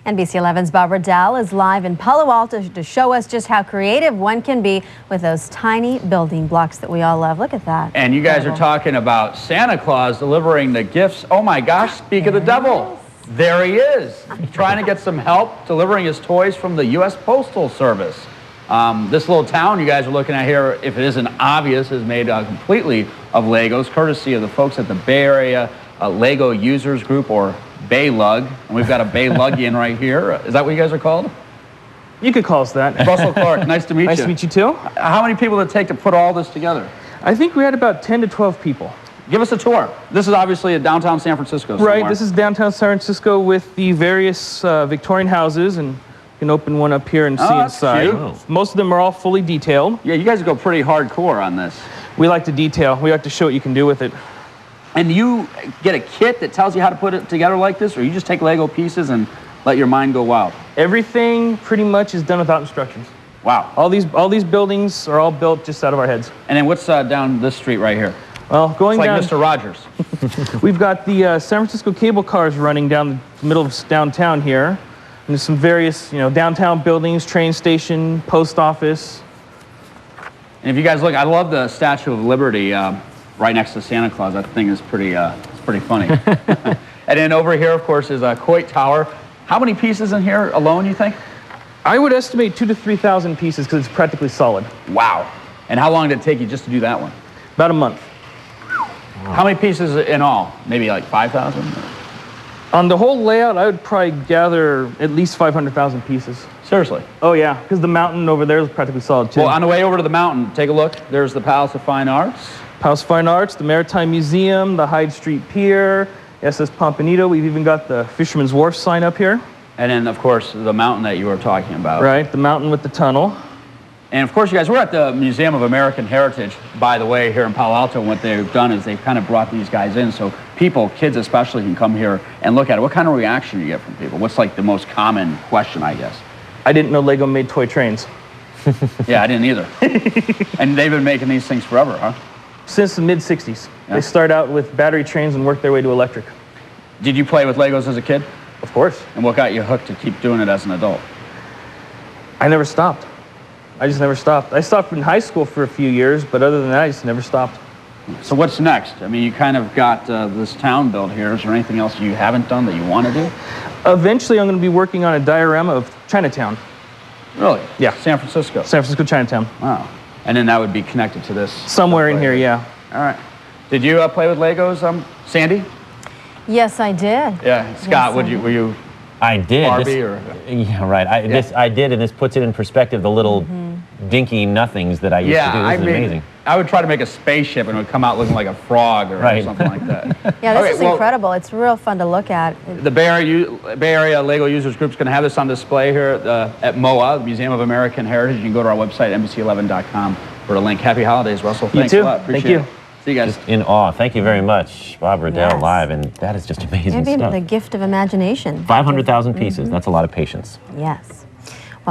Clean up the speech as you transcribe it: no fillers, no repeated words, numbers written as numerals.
NBC11's Bob Riddell is live in Palo Alto to show us just how creative one can be with those tiny building blocks that we all love. Look at that. And you guys are talking about Santa Claus delivering the gifts. Oh my gosh, speak of the devil. There he is, trying to get some help delivering his toys from the U.S. Postal Service. This little town you guys are looking at here, if it isn't obvious, is made completely of Legos, courtesy of the folks at the Bay Area Lego Users Group, or baylug. And we've got a baylugian right here. Is that what you guys are called? You could call us that. Russell Clark, nice to meet you. Nice to meet you too. How many people did it take to put all this together? I think we had about 10 to 12 people. Give us a tour. This is obviously a downtown San Francisco somewhere. Right, this is downtown San Francisco with the various Victorian houses, and you can open one up here and see inside. Cute. Most of them are all fully detailed. Yeah, you guys go pretty hardcore on this. We like to detail. We like to show what you can do with it. And you get a kit that tells you how to put it together like this, or you just take Lego pieces and let your mind go wild? Everything pretty much is done without instructions. Wow. All these buildings are all built just out of our heads. And then what's down this street right here? Well, going it's like down, Mr. Rogers. We've got the San Francisco cable cars running down the middle of downtown here. And there's some various, downtown buildings, train station, post office. And if you guys look, I love the Statue of Liberty right next to Santa Claus. That thing is it's pretty funny. And then over here, of course, is a Coit Tower. How many pieces in here alone, you think? I would estimate 2,000 to 3,000 pieces because it's practically solid. Wow. And how long did it take you just to do that one? About a month. How many pieces in all? Maybe like 5,000? On the whole layout, I would probably gather at least 500,000 pieces. Seriously? Oh yeah, because the mountain over there is practically solid too. Well, on the way over to the mountain, take a look. There's the Palace of Fine Arts. Palace of Fine Arts, the Maritime Museum, the Hyde Street Pier, SS Pompano. We've even got the Fisherman's Wharf sign up here. And then, of course, the mountain that you were talking about. Right, the mountain with the tunnel. And of course, you guys, we're at the Museum of American Heritage, by the way, here in Palo Alto. And what they've done is they've kind of brought these guys in so people, kids especially, can come here and look at it. What kind of reaction do you get from people? What's like the most common question, I guess? I didn't know Lego made toy trains. Yeah, I didn't either. And they've been making these things forever, huh? Since the mid-'60s. Yeah. They start out with battery trains and work their way to electric. Did you play with Legos as a kid? Of course. And what got you hooked to keep doing it as an adult? I never stopped. I just never stopped. I stopped in high school for a few years, but other than that, I just never stopped. So what's next? I mean, you kind of got this town built here. Is there anything else you haven't done that you want to do? Eventually, I'm going to be working on a diorama of Chinatown. Really? Yeah. San Francisco? San Francisco, Chinatown. Wow. And then that would be connected to this? Somewhere in here, yeah. All right. Did you play with Legos, Sandy? Yes, I did. Yeah. Scott, were you I did. Barbie Yeah, right. I did, and this puts it in perspective, the little dinky nothings that I used to do. This is amazing. I would try to make a spaceship and it would come out looking like a frog or something like that. Yeah, this is incredible. It's real fun to look at. The Bay Area Lego Users Group is going to have this on display here at MOA, the Museum of American Heritage. You can go to our website, NBC11.com, for a link. Happy holidays, Russell. Thanks a lot. Appreciate it. See you guys. Just in awe. Thank you very much, Bob Riddell, live, and that is just amazing Maybe stuff. the gift of imagination. 500,000 pieces. That's a lot of patience. Yes.